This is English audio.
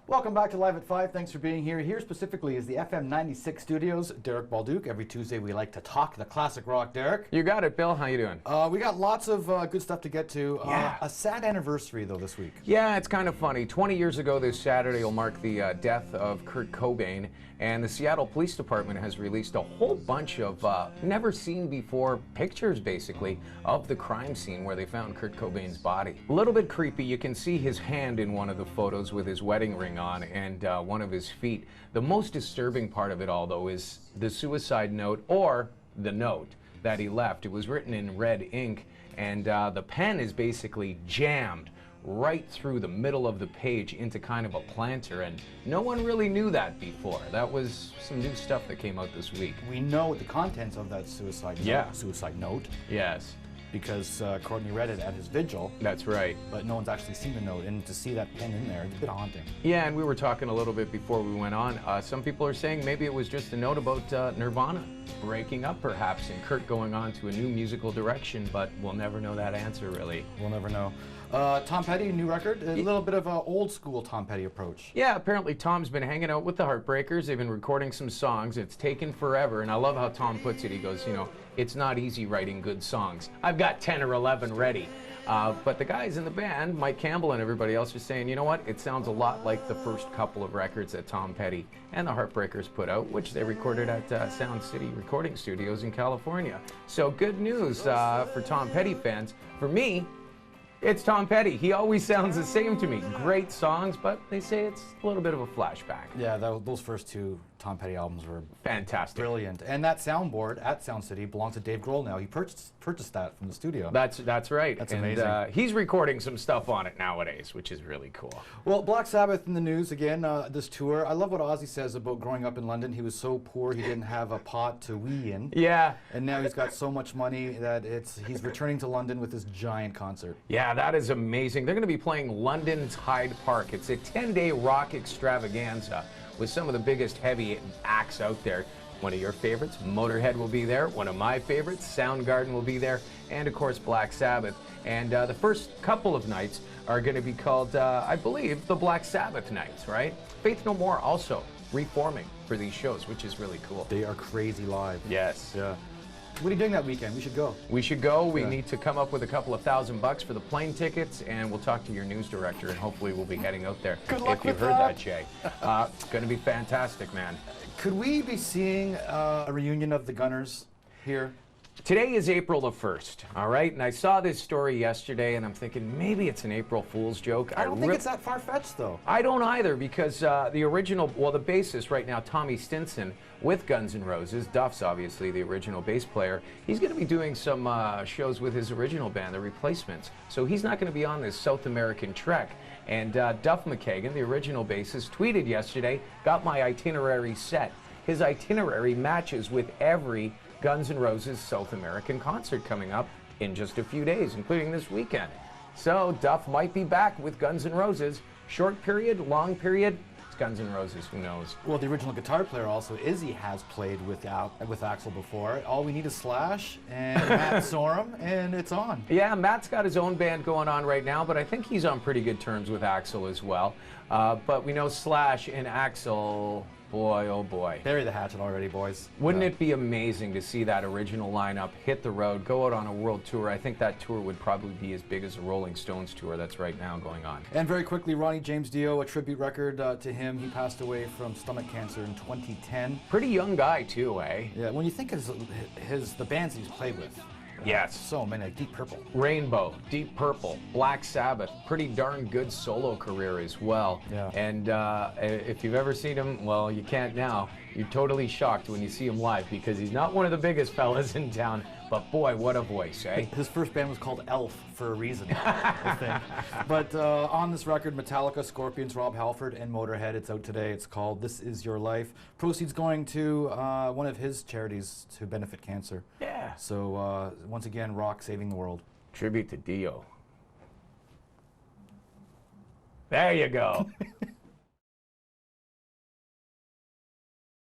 Welcome back to Live at 5. Thanks for being here. Here specifically is the FM 96 studios. Derek Bolduc. Every Tuesday we like to talk the classic rock. Derek? You got it, Bill. How you doing? We got lots of good stuff to get to. Yeah. A sad anniversary, though, this week. Yeah, it's kind of funny. 20 years ago this Saturday will mark the death of Kurt Cobain, and the Seattle Police Department has released a whole bunch of never-seen-before pictures, basically, of the crime scene where they found Kurt Cobain's body. A little bit creepy. You can see his hand in one of the photos with his wedding ring on and one of his feet. The most disturbing part of it all, though, is the suicide note, or the note that he left. It was written in red ink, and the pen is basically jammed right through the middle of the page into kind of a planter, and no one really knew that before. That was some new stuff that came out this week. We know the contents of that suicide note. Yes. Because Courtney read it at his vigil. That's right. But no one's actually seen the note, and to see that pen in there, it's a bit haunting. Yeah, and we were talking a little bit before we went on. Some people are saying maybe it was just a note about Nirvana breaking up, perhaps, and Kurt going on to a new musical direction, but we'll never know that answer, really. We'll never know. Tom Petty, new record, a little bit of an old school Tom Petty approach. Yeah, apparently Tom's been hanging out with the Heartbreakers. They've been recording some songs. It's taken forever, and I love how Tom puts it. He goes, you know, it's not easy writing good songs. I've got 10 or 11 ready. But the guys in the band, Mike Campbell and everybody else, are saying, you know what, it sounds a lot like the first couple of records that Tom Petty and the Heartbreakers put out, which they recorded at Sound City Recording Studios in California. So good news for Tom Petty fans. For me, it's Tom Petty. He always sounds the same to me. Great songs, but they say it's a little bit of a flashback. Yeah, those first two Tom Petty albums were fantastic. Brilliant. And that soundboard at Sound City belongs to Dave Grohl now. He purchased that from the studio. That's right. That's amazing. He's recording some stuff on it nowadays, which is really cool. Well, Black Sabbath in the news again, this tour. I love what Ozzy says about growing up in London. He was so poor he didn't have a pot to wee in. Yeah. And now he's got so much money that he's returning to London with this giant concert. Yeah, that is amazing. They're going to be playing London's Hyde Park. It's a 10-day rock extravaganza with some of the biggest heavy acts out there. One of your favorites, Motorhead, will be there. One of my favorites, Soundgarden, will be there. And, of course, Black Sabbath. And the first couple of nights are going to be called, I believe, the Black Sabbath nights, right? Faith No More also reforming for these shows, which is really cool. They are crazy live. Yes. Yeah. What are you doing that weekend? We should go. We should go. We need to come up with a couple of $1,000 for the plane tickets, and we'll talk to your news director, and hopefully we'll be heading out there. Good luck if you've with heard that, Jay. It's going to be fantastic, man. Could we be seeing a reunion of the Gunners here? Today is April the 1st, all right? And I saw this story yesterday, and I'm thinking maybe it's an April Fool's joke. I don't think it's that far-fetched, though. I don't either, because the original, well, the bassist right now, Tommy Stinson, with Guns N' Roses, Duff's obviously the original bass player, he's going to be doing some shows with his original band, The Replacements. So he's not going to be on this South American trek. And Duff McKagan, the original bassist, tweeted yesterday, got my itinerary set. His itinerary matches with every Guns N' Roses South American concert coming up in just a few days, including this weekend. So Duff might be back with Guns N' Roses. Short period, long period, it's Guns N' Roses, who knows? Well, the original guitar player also, Izzy, has played with Axl before. All we need is Slash and Matt Sorum, and it's on. Yeah, Matt's got his own band going on right now, but I think he's on pretty good terms with Axl as well. But we know Slash and Axl, boy, oh boy. Bury the hatchet already, boys. Wouldn't it be amazing to see that original lineup hit the road, go out on a world tour? I think that tour would probably be as big as the Rolling Stones tour that's right now going on. And very quickly, Ronnie James Dio, a tribute record to him. He passed away from stomach cancer in 2010. Pretty young guy, too, eh? Yeah, when you think of the bands that he's played with. Yes. So many, like Deep Purple. Rainbow, Deep Purple, Black Sabbath, pretty darn good solo career as well. Yeah. And if you've ever seen him, well, you can't now. You're totally shocked when you see him live because he's not one of the biggest fellas in town, but boy, what a voice, eh? His first band was called Elf for a reason, I think. But on this record, Metallica, Scorpions, Rob Halford, and Motorhead, it's out today. It's called This Is Your Life. Proceeds going to one of his charities to benefit cancer. Yeah. So once again, rock saving the world. Tribute to Dio. There you go.